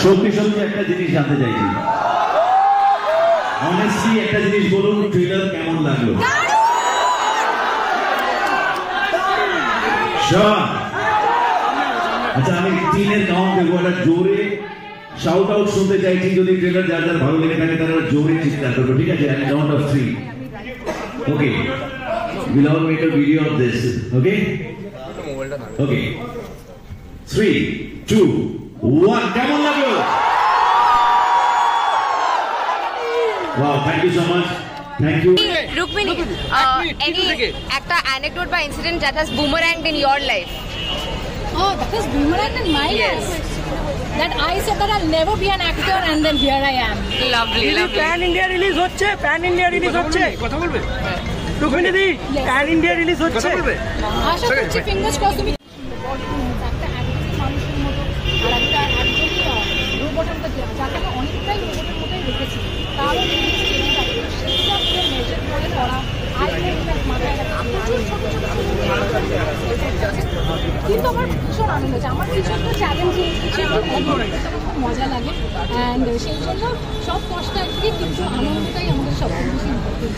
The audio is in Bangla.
সত্যি সত্যি একটা জিনিস জানতে চাইছি, অনেস্টলি একটা জিনিস বলুন, ট্রেলার কেমন লাগলো? আচ্ছা, আমি 3 এর কাউন্ট দেবো, একটা জোরে শাউট আউট শুনতে চাইছি। যদি ট্রেলার যার যার ভালো লেগে থাকে তারা জোরে চিৎকার করবে, ঠিক আছে? And count of 3. Okay, we'll all make a video of this. Okay, okay, 3, 2, 1. কেমন লাগলো? Wow, thank you so much. Thank you. Rukmini, any একটা anecdote বা incident that has boomeranged in your life? Oh, that has boomeranged in my life. That I said that I'll never be an actor, and then here I am. Lovely, lovely. Pan India release হচ্ছে, Pan India release হচ্ছে। কথা বলবে? রুকমিনী দি, Pan India release হচ্ছে। কথা বলবে? আশা করছি fingers crossed তুমি একটা একজন মানুষের মতো আর একটা একজনই রোবটের মতো, যাকে অনেকটাই রোবটের মতোই রেখেছি, তারও সেইটা পুরো মেজার করে করা। কিন্তু আমার ভীষণ আনন্দ হচ্ছে, আমার কিছু একটা চ্যালেঞ্জিং, কিছু একটা খুব মজা লাগে। অ্যান্ড সেই জন্য সব কষ্ট একদিকে, কিন্তু আনন্দটাই আমাদের সবথেকে বেশি ইম্পর্টেন্ট।